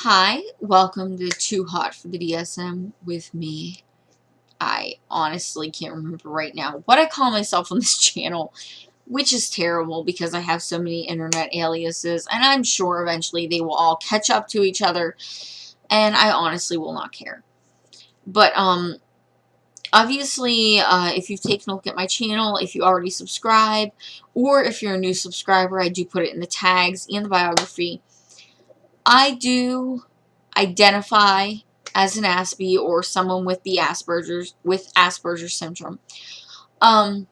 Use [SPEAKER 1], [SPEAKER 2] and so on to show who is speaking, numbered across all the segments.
[SPEAKER 1] Hi, welcome to Too Hot for the DSM with me. I honestly can't remember right now what I call myself on this channel, which is terrible because I have so many internet aliases, and I'm sure eventually they will all catch up to each other, and I honestly will not care. But, obviously, if you've taken a look at my channel, if you already subscribe, or if you're a new subscriber, I do put it in the tags and the biography. I do identify as an Aspie or someone with the Asperger's syndrome. I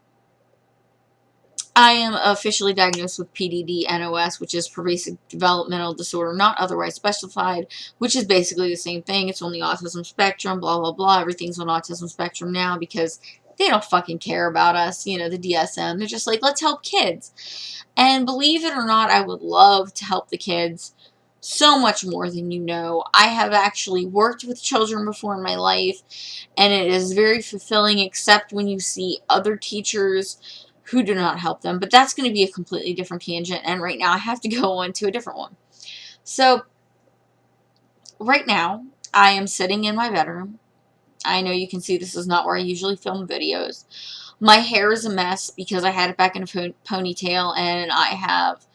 [SPEAKER 1] am officially diagnosed with pdd-nos, which is pervasive developmental disorder not otherwise specified, which is basically the same thing. It's on the autism spectrum, blah, blah, blah. Everything's on autism spectrum now because they don't fucking care about us, you know, the DSM. They're just like, let's help kids. And believe it or not, I would love to help the kids so much more than you know. I have actually worked with children before in my life, and it is very fulfilling, except when you see other teachers who do not help them. But that's going to be a completely different tangent, and right now I have to go on to a different one. So, right now, I am sitting in my bedroom. I know you can see this is not where I usually film videos. My hair is a mess because I had it back in a ponytail, and I have,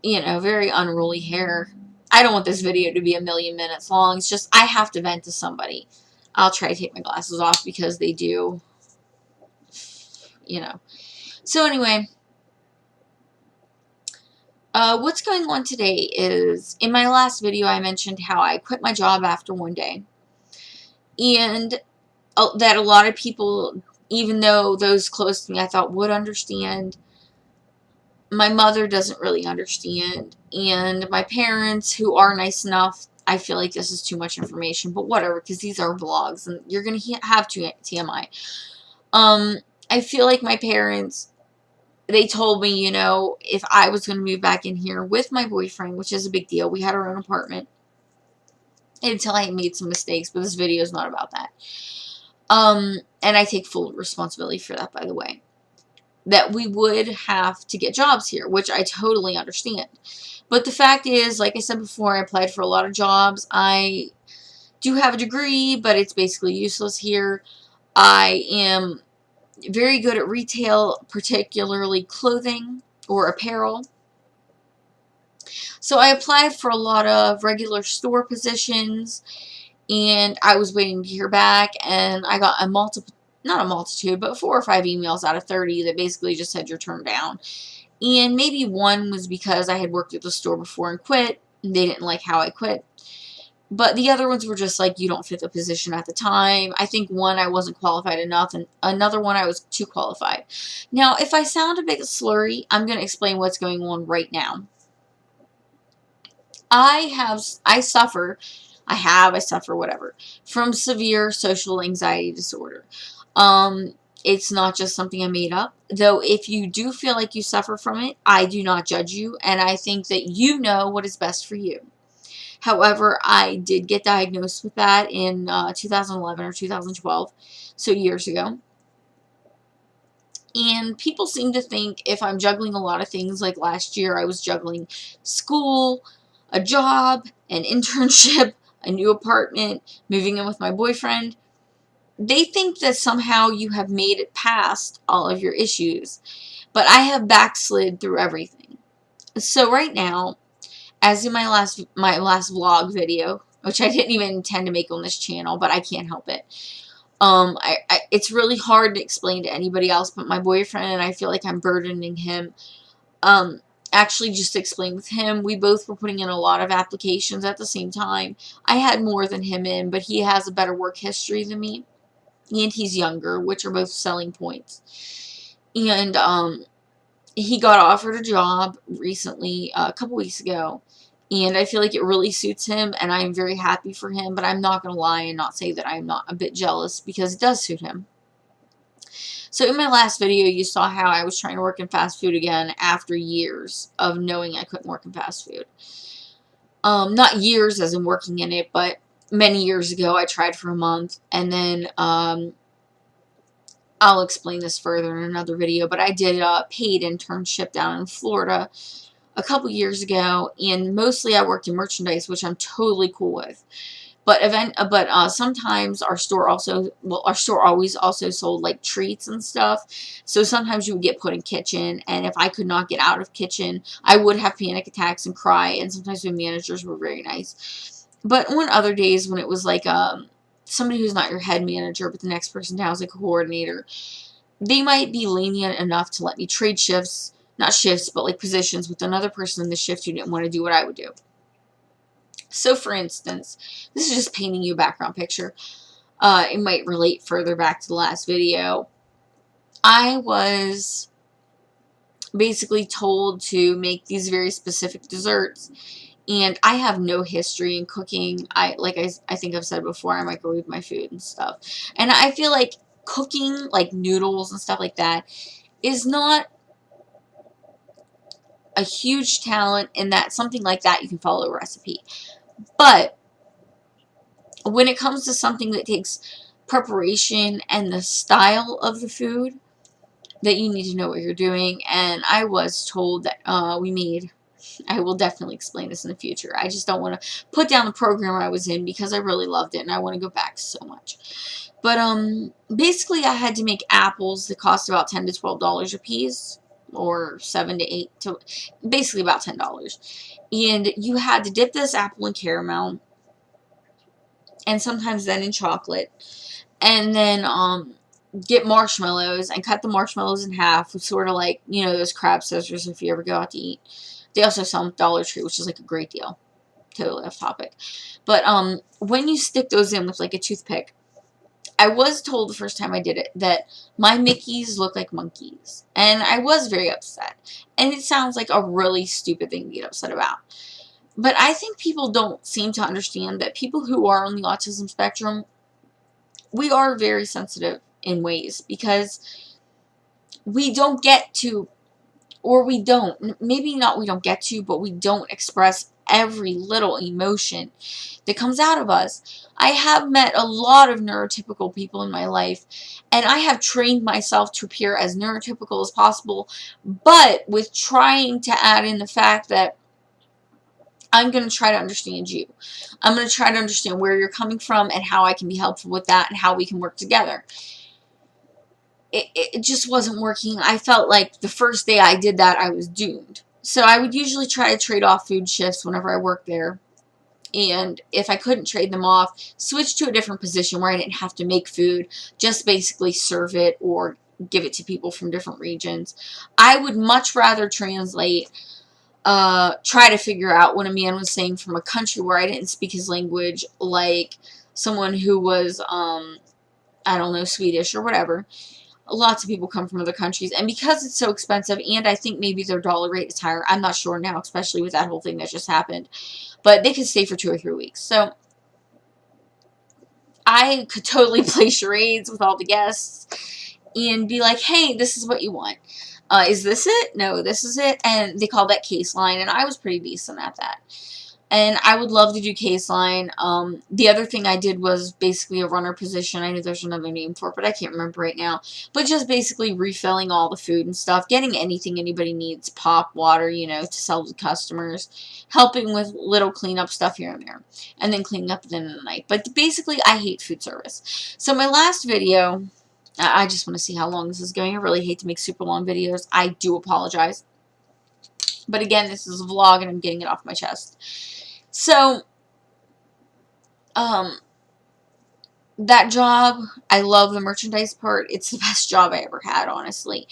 [SPEAKER 1] you know, very unruly hair. I don't want this video to be a million minutes long. It's just I have to vent to somebody. I'll try to take my glasses off because they do, you know. So anyway, what's going on today is, in my last video I mentioned how I quit my job after one day. And that a lot of people, even though those close to me I thought would understand, my mother doesn't really understand, and my parents, who are nice enough, I feel like this is too much information, but whatever, because these are vlogs, and you're going to have TMI. I feel like my parents, they told me, you know, if I was going to move back in here with my boyfriend, which is a big deal, we had our own apartment, until I made some mistakes, but this video is not about that. And I take full responsibility for that, by the way, that we would have to get jobs here, which I totally understand. But the fact is, like I said before, I applied for a lot of jobs. I do have a degree, but it's basically useless here. I am very good at retail, particularly clothing or apparel. So I applied for a lot of regular store positions, and I was waiting to hear back, and I got not a multitude, but 4 or 5 emails out of 30 that basically just said you're turned down. And maybe one was because I had worked at the store before and quit, and they didn't like how I quit. But the other ones were just like, you don't fit the position at the time. I think one, I wasn't qualified enough, and another one, I was too qualified. Now, if I sound a bit slurry, I'm going to explain what's going on right now. I suffer whatever, from severe social anxiety disorder. It's not just something I made up, though if you do feel like you suffer from it, I do not judge you, and I think that you know what is best for you. However, I did get diagnosed with that in 2011 or 2012, so years ago. And people seem to think if I'm juggling a lot of things, like last year I was juggling school, a job, an internship, a new apartment, moving in with my boyfriend, they think that somehow you have made it past all of your issues. But I have backslid through everything. So right now, as in my last vlog video, which I didn't even intend to make on this channel, but I can't help it. It's really hard to explain to anybody else but my boyfriend, and I feel like I'm burdening him. Actually, just to explain with him, we both were putting in a lot of applications at the same time. I had more than him in, but he has a better work history than me, and he's younger, which are both selling points. And he got offered a job recently, a couple weeks ago, and I feel like it really suits him, and I am very happy for him, but I'm not going to lie and not say that I'm not a bit jealous, because it does suit him. So in my last video, you saw how I was trying to work in fast food again after years of knowing I couldn't work in fast food. Not years as in working in it, but many years ago I tried for a month, and then I'll explain this further in another video, but I did a paid internship down in Florida a couple years ago, and mostly I worked in merchandise, which I'm totally cool with. But sometimes our store always also sold like treats and stuff. So sometimes you would get put in kitchen, and if I could not get out of kitchen, I would have panic attacks and cry. And sometimes the managers were very nice. But on other days when it was like somebody who's not your head manager, but the next person down is like a coordinator, they might be lenient enough to let me trade shifts, not shifts, but like positions with another person in the shift who didn't want to do what I would do. So, for instance, this is just painting you a background picture. It might relate further back to the last video. I was basically told to make these very specific desserts, and I have no history in cooking. I think I've said before, I microwave my food and stuff. And I feel like cooking, like noodles and stuff like that, is not a huge talent, in that something like that you can follow a recipe. But when it comes to something that takes preparation and the style of the food, that you need to know what you're doing. And I was told that I will definitely explain this in the future. I just don't want to put down the program I was in, because I really loved it and I want to go back so much. But basically I had to make apples that cost about $10 to $12 a piece, or $7 to $8 to basically about $10. And you had to dip this apple in caramel, and sometimes then in chocolate, and then get marshmallows and cut the marshmallows in half, with sort of like, you know, those crab scissors if you ever go out to eat. They also sell them at Dollar Tree, which is like a great deal. Totally off topic. But when you stick those in with like a toothpick, I was told the first time I did it that my Mickeys look like monkeys. And I was very upset. And it sounds like a really stupid thing to get upset about. But I think people don't seem to understand that people who are on the autism spectrum, we are very sensitive in ways, because we don't get to, or we don't, maybe not we don't get to, but we don't express every little emotion that comes out of us. I have met a lot of neurotypical people in my life, and I have trained myself to appear as neurotypical as possible, but with trying to add in the fact that I'm going to try to understand you. I'm going to try to understand where you're coming from and how I can be helpful with that and how we can work together. It just wasn't working. I felt like the first day I did that, I was doomed. So I would usually try to trade off food shifts whenever I worked there. And if I couldn't trade them off, switch to a different position where I didn't have to make food, just basically serve it or give it to people from different regions. I would much rather translate, try to figure out what a man was saying from a country where I didn't speak his language, like someone who was, I don't know, Swedish or whatever. Lots of people come from other countries, and because it's so expensive, and I think maybe their dollar rate is higher, I'm not sure now, especially with that whole thing that just happened, but they could stay for 2 or 3 weeks. So I could totally play charades with all the guests and be like, hey, this is what you want. Is this it? No, this is it. And they call that case line, and I was pretty decent at that. And I would love to do case line. The other thing I did was basically a runner position. I know there's another name for it, but I can't remember right now. But just basically refilling all the food and stuff, getting anything anybody needs, pop, water, you know, to sell to customers, helping with little cleanup stuff here and there, and then cleaning up at the end of the night. But basically, I hate food service. So my last video, I just want to see how long this is going. I really hate to make super long videos. I do apologize. But again, this is a vlog, and I'm getting it off my chest. So, that job, I love the merchandise part. It's the best job I ever had, honestly.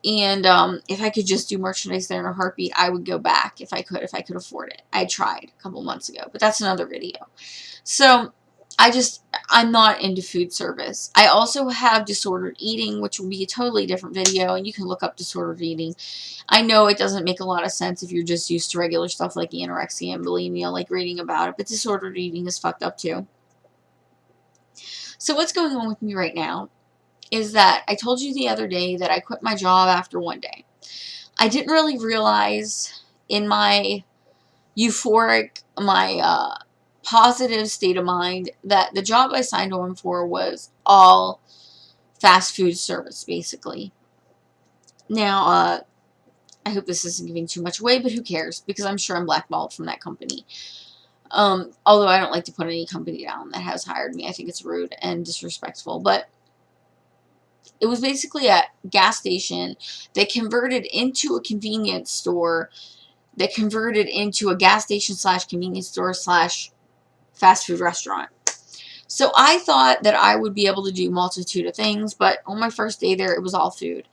[SPEAKER 1] And, if I could just do merchandise there in a heartbeat, I would go back if I could afford it. I tried a couple months ago, but that's another video. So, I'm not into food service. I also have disordered eating, which will be a totally different video, and you can look up disordered eating. I know it doesn't make a lot of sense if you're just used to regular stuff like anorexia and bulimia, like reading about it, but disordered eating is fucked up too. So what's going on with me right now is that I told you the other day that I quit my job after 1 day. I didn't really realize in my euphoric, my positive state of mind that the job I signed on for was all fast food service, basically. Now, I hope this isn't giving too much away, but who cares? Because I'm sure I'm blackballed from that company. Although I don't like to put any company down that has hired me. I think it's rude and disrespectful. But it was basically a gas station that converted into a convenience store, that converted into a gas station slash convenience store slash fast food restaurant. So I thought that I would be able to do a multitude of things, but on my first day there, it was all food.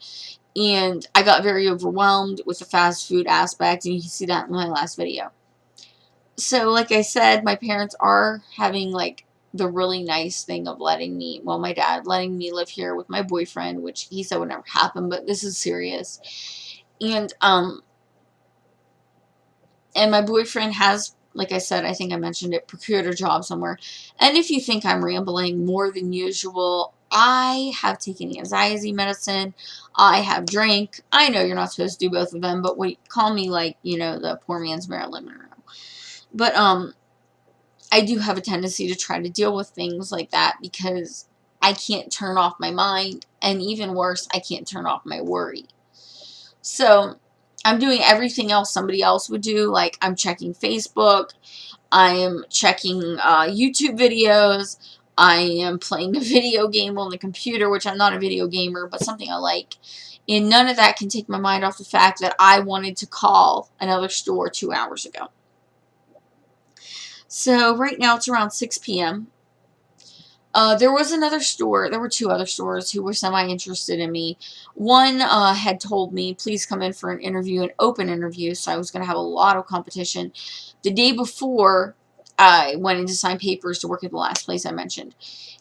[SPEAKER 1] And I got very overwhelmed with the fast food aspect, and you can see that in my last video. So, like I said, my parents are having, like, the really nice thing of letting me, well, my dad letting me live here with my boyfriend, which he said would never happen, but this is serious. And my boyfriend has, like I said, I think I mentioned it, procured a job somewhere. And if you think I'm rambling more than usual, I have taken anxiety medicine. I have drank. I know you're not supposed to do both of them, but call me, like, you know, the poor man's Marilyn Monroe. But, I do have a tendency to try to deal with things like that because I can't turn off my mind, and even worse, I can't turn off my worry. So, I'm doing everything else somebody else would do. Like, I'm checking Facebook, I am checking YouTube videos, I am playing a video game on the computer, which I'm not a video gamer, but something I like. And none of that can take my mind off the fact that I wanted to call another store 2 hours ago. So, right now it's around 6 p.m. There was another store, there were 2 other stores who were semi-interested in me. One had told me, please come in for an interview, an open interview, so I was going to have a lot of competition. The day before, I went in to sign papers to work at the last place I mentioned.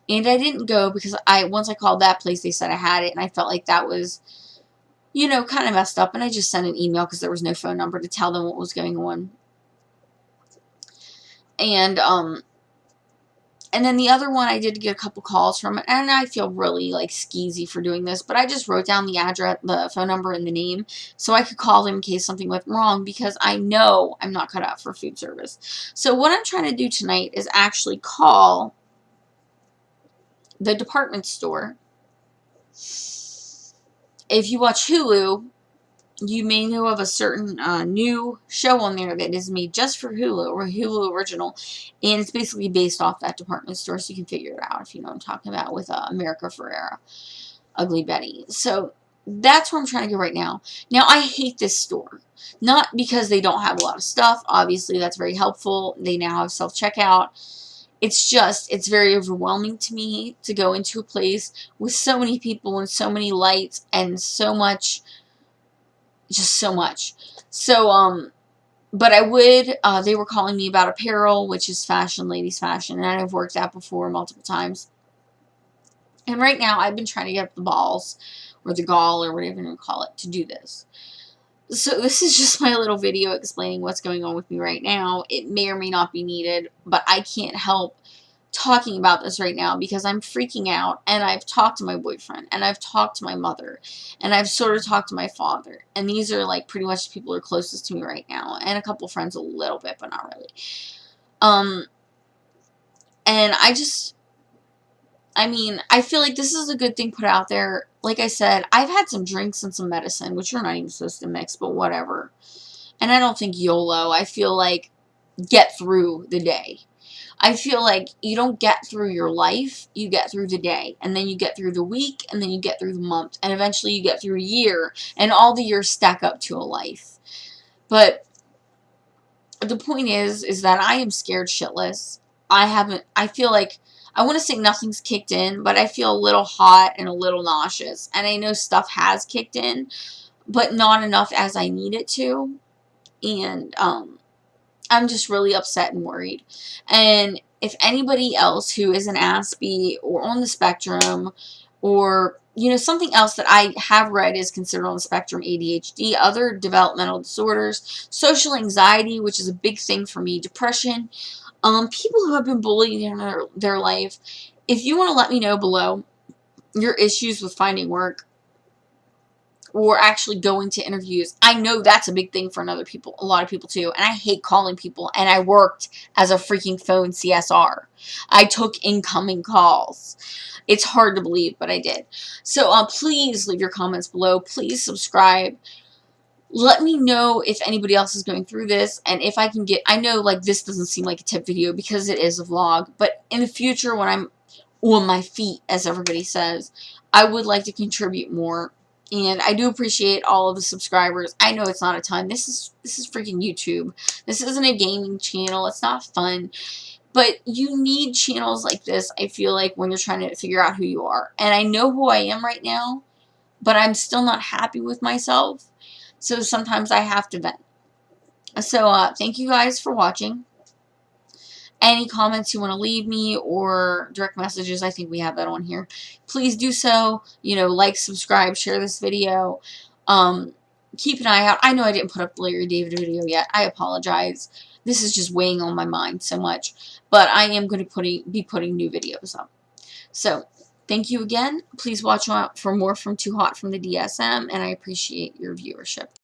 [SPEAKER 1] And I didn't go because once I called that place, they said I had it, and I felt like that was, you know, kind of messed up, and I just sent an email because there was no phone number to tell them what was going on. And then the other one, I did get a couple calls from it, and I feel really, like, skeezy for doing this, but I just wrote down the address, the phone number, and the name, so I could call them in case something went wrong, because I know I'm not cut out for food service. So what I'm trying to do tonight is actually call the department store. If you watch Hulu, you may know of a certain new show on there that is made just for Hulu, or Hulu original, and it's basically based off that department store, so you can figure it out if you know what I'm talking about, with America Ferrera, Ugly Betty. So that's where I'm trying to go right now. Now, I hate this store. Not because they don't have a lot of stuff. Obviously, that's very helpful. They now have self-checkout. It's just, it's very overwhelming to me to go into a place with so many people and so many lights and so much, just so much. So, but I would, they were calling me about apparel, which is fashion, ladies fashion, and I've worked that before multiple times. And right now, I've been trying to get the balls, or the gall, or whatever you call it, to do this. So this is just my little video explaining what's going on with me right now. It may or may not be needed, but I can't help talking about this right now because I'm freaking out, and I've talked to my boyfriend, and I've talked to my mother, and I've sort of talked to my father, and these are, like, pretty much the people who are closest to me right now, and a couple friends a little bit, but not really. And I mean, I feel like this is a good thing put out there. Like I said, I've had some drinks and some medicine, which you're not even supposed to mix, but whatever. And I don't think YOLO. I feel like get through the day. I feel like you don't get through your life, you get through the day, and then you get through the week, and then you get through the month, and eventually you get through a year, and all the years stack up to a life. But the point is that I am scared shitless. I feel like, I want to say nothing's kicked in, but I feel a little hot and a little nauseous, and I know stuff has kicked in, but not enough as I need it to, and, I'm just really upset and worried. And if anybody else who is an Aspie or on the spectrum, or, you know, something else that I have read is considered on the spectrum, ADHD, other developmental disorders, social anxiety, which is a big thing for me, depression, people who have been bullied in their life, if you want to let me know below your issues with finding work, or actually going to interviews. I know that's a big thing for a lot of people too, and I hate calling people, and I worked as a freaking phone CSR. I took incoming calls. It's hard to believe, but I did. So please leave your comments below. Please subscribe. let me know if anybody else is going through this, and if I can get, I know like this doesn't seem like a tip video because it is a vlog, but in the future when I'm on my feet, as everybody says, I would like to contribute more. And I do appreciate all of the subscribers. I know it's not a ton. This is freaking YouTube. This isn't a gaming channel. It's not fun. But you need channels like this, I feel like, when you're trying to figure out who you are. And I know who I am right now, but I'm still not happy with myself. So sometimes I have to vent. So thank you guys for watching. Any comments you want to leave me or direct messages, I think we have that on here. Please do so. You know, like, subscribe, share this video. Keep an eye out. I know I didn't put up the Larry David video yet. I apologize. This is just weighing on my mind so much. But I am going to be putting new videos up. So, thank you again. Please watch out for more from Too Hot from the DSM, and I appreciate your viewership.